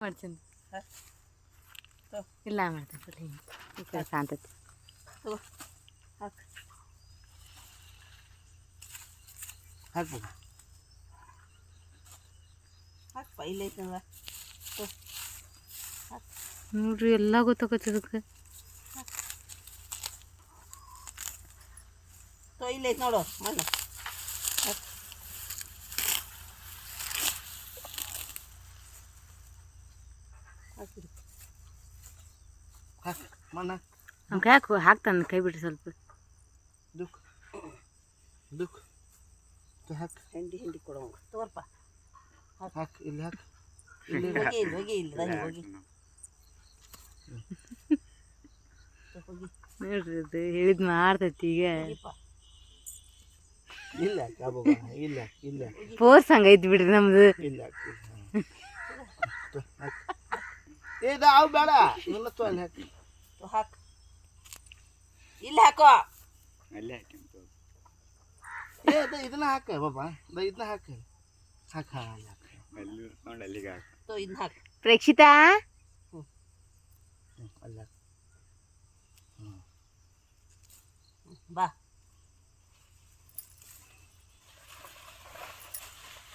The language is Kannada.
ಮಾಡ್ತೀನಿ ಇಲ್ಲ ಮಾಡ್ತೀನಿ ಈ ಕಡೆ ಕಾಣ್ತೈತಿ ಹಾಕ್ಬೇಕು ಹಾಕ್ಪ ಇಲ್ಲೈತೆ ನೋಡ್ರಿ ಎಲ್ಲ ಗೊತ್ತಾಗತ್ತದಕ್ಕೆ ಇಲ್ಲೈತೆ ನೋಡು ಮಣ್ಣು ಹಾಕಿ ಮಣ್ಣು ಅವ್ನು ಕೈ ಹಾಕ್ತಾನೆ ಕೈ ಬಿಡ್ರಿ ಸ್ವಲ್ಪ ದುಕ್ ದುಕ್ ಹಾಕಿ ಹಿಂಡಿ ಕೊಡೋ ತಗೋರ್ಪ ಹಾಕಿ ಇಲ್ಲಿ ಹಾಕಿ ಇಲ್ಲಿ ಹೋಗಿ ಹೋಗಿ ನೋಡ್ರಿ ಅದು ಹೇಳಿದ್ ಮಾಡ್ತೈತಿ ಈಗ ಇಲ್ಲ ಇಲ್ಲ ಇಲ್ಲ ಫೋರ್ಸ್ ಹಂಗೈತಿ ಬಿಡ್ರಿ ನಮ್ದು ಇಲ್ಲ ಇದು ಅವು ಬೇಡ ಇಲ್ಲ ತೋ ಅಲ್ಲಿ ಹಾಕಿ ಹಾಕು ಇಲ್ಲಿ ಹಾಕೋ ಅಲ್ಲೇ ಹಾಕಿ ಇದನ್ನ ಹಾಕ ಬಾಬಾ ಇದನ್ನ ಹಾಕ ಹಾಕ ಅಲ್ಲಿ ನೋಡಿ ಅಲ್ಲಿಗೆ ಹಾಕಿ ಇದನ್ನ ಹಾಕ ಪ್ರೇಕ್ಷಿತಾ ಅಲ್ಲಿ ಹಾಕ ಬಾ